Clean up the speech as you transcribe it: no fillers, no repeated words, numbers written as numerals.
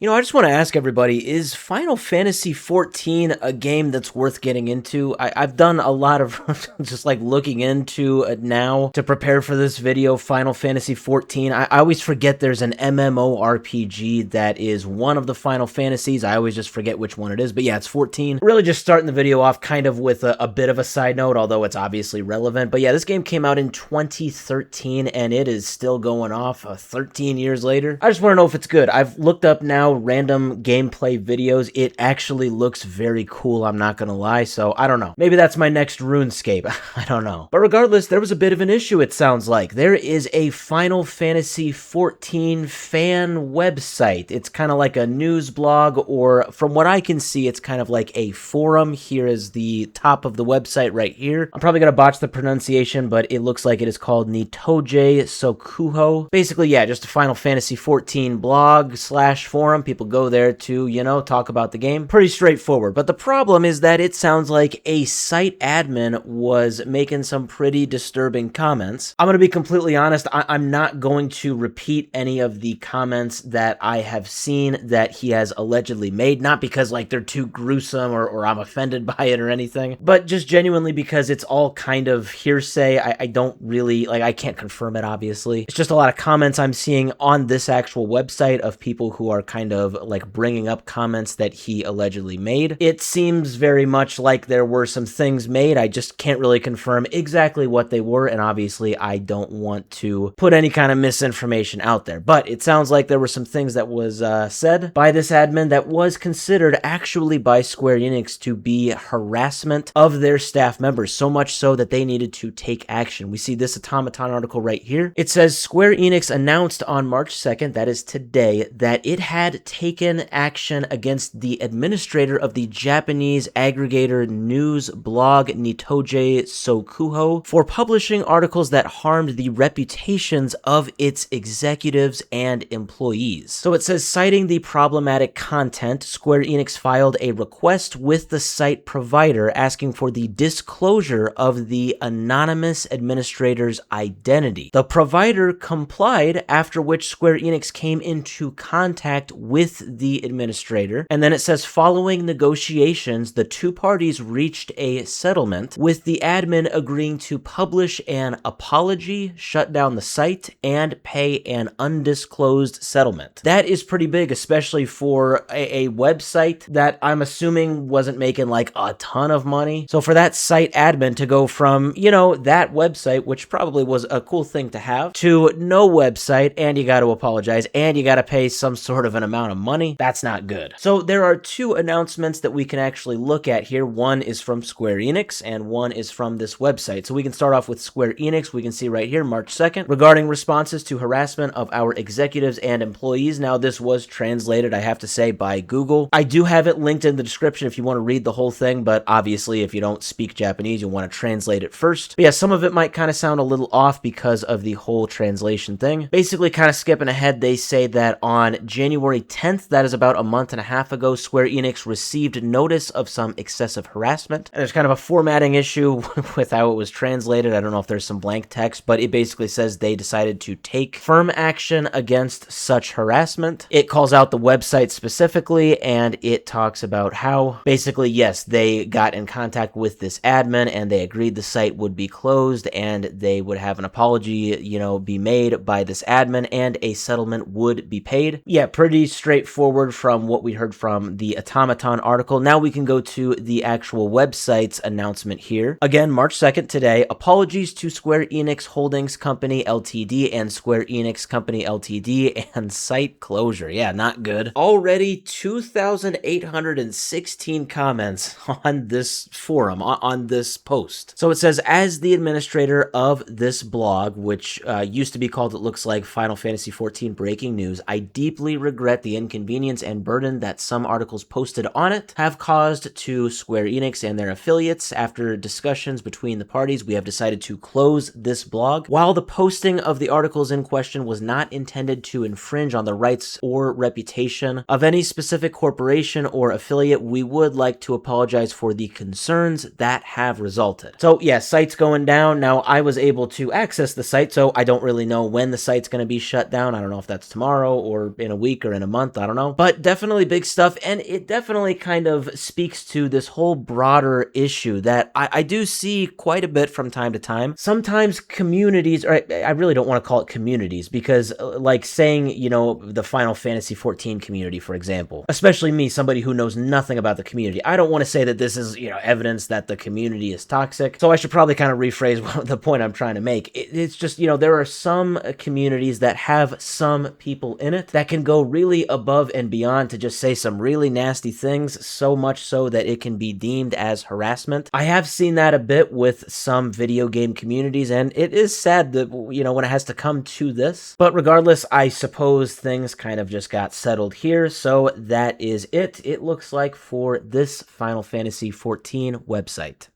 I just want to ask everybody, is Final Fantasy XIV a game that's worth getting into? I've done a lot of just like looking into it now to prepare for this video, Final Fantasy XIV. I always forget there's an MMORPG that is one of the Final Fantasies. I always just forget which one it is, but yeah, it's 14. Really just starting the video off kind of with a bit of a side note, although it's obviously relevant. But yeah, this game came out in 2013 and it is still going off 13 years later. I just want to know if it's good. I've looked up now random gameplay videos. It actually looks very cool, I'm not gonna lie, so I don't know. Maybe that's my next RuneScape. I don't know. But regardless, there was a bit of an issue, it sounds like. There is a Final Fantasy XIV fan website. It's kind of like a news blog, or from what I can see, it's kind of like a forum. Here is the top of the website right here. I'm probably gonna botch the pronunciation, but it looks like it is called Netoge Sokuho. Basically, yeah, just a Final Fantasy XIV blog / forum. People go there to, talk about the game. Pretty straightforward. But the problem is that it sounds like a site admin was making some pretty disturbing comments. I'm going to be completely honest. I'm not going to repeat any of the comments that I have seen that he has allegedly made. Not because they're too gruesome or I'm offended by it or anything, but just genuinely because it's all kind of hearsay. I don't really, I can't confirm it, obviously. It's just a lot of comments I'm seeing on this actual website of people who are kind of bringing up comments that he allegedly made. It seems very much like there were some things made. I just can't really confirm exactly what they were, and obviously I don't want to put any kind of misinformation out there. But it sounds like there were some things that was said by this admin that was considered actually by Square Enix to be harassment of their staff members, so much so that they needed to take action. We see this Automaton article right here. It says Square Enix announced on March 2nd, that is today, that it had taken action against the administrator of the Japanese aggregator news blog Netoge Sokuho for publishing articles that harmed the reputations of its executives and employees. So it says, citing the problematic content, Square Enix filed a request with the site provider asking for the disclosure of the anonymous administrator's identity. The provider complied, after which Square Enix came into contact with the administrator. And then it says, following negotiations, the two parties reached a settlement, with the admin agreeing to publish an apology, shut down the site, and pay an undisclosed settlement. That is pretty big, especially for a website that I'm assuming wasn't making a ton of money. So for that site admin to go from, that website, which probably was a cool thing to have, to no website, and you got to apologize, and you got to pay some sort of an amount of money, that's not good. So there are two announcements that we can actually look at here. One is from Square Enix, and one is from this website. So we can start off with Square Enix. We can see right here, March 2nd, regarding responses to harassment of our executives and employees. Now, this was translated, I have to say, by Google. I do have it linked in the description if you want to read the whole thing, but obviously if you don't speak Japanese, you'll want to translate it first. But yeah, some of it might kind of sound a little off because of the whole translation thing. Basically, kind of skipping ahead, they say that on January 10th, that is about a month and a half ago, Square Enix received notice of some excessive harassment. And there's kind of a formatting issue with how it was translated. I don't know if there's some blank text, but it basically says they decided to take firm action against such harassment. It calls out the website specifically, and it talks about how basically, yes, they got in contact with this admin and they agreed the site would be closed and they would have an apology, be made by this admin and a settlement would be paid. Yeah, pretty straightforward from what we heard from the Automaton article. Now we can go to the actual website's announcement here. Again, March 2nd today, apologies to Square Enix Holdings Company Ltd and Square Enix Company Ltd and site closure. Yeah, not good. Already 2,816 comments on this forum, on this post. So it says, as the administrator of this blog, which used to be called, it looks like, Final Fantasy XIV Breaking News, I deeply regret the inconvenience and burden that some articles posted on it have caused to Square Enix and their affiliates. After discussions between the parties, we have decided to close this blog. While the posting of the articles in question was not intended to infringe on the rights or reputation of any specific corporation or affiliate, we would like to apologize for the concerns that have resulted. So yeah, site's going down. Now, I was able to access the site, so I don't really know when the site's going to be shut down. I don't know if that's tomorrow or in a week or in a month, I don't know. But definitely big stuff, and it definitely kind of speaks to this whole broader issue that I do see quite a bit from time to time. Sometimes communities, or I really don't want to call it communities, because like saying, you know, the Final Fantasy XIV community, for example, especially me, somebody who knows nothing about the community, I don't want to say that this is, you know, evidence that the community is toxic. So I should probably kind of rephrase the point I'm trying to make. It's just, you know, there are some communities that have some people in it that can go really above and beyond to just say some really nasty things, so much so that it can be deemed as harassment. I have seen that a bit with some video game communities, and it is sad that, you know, when it has to come to this. But regardless, I suppose things kind of just got settled here, so that is it. It looks like for this Final Fantasy XIV website.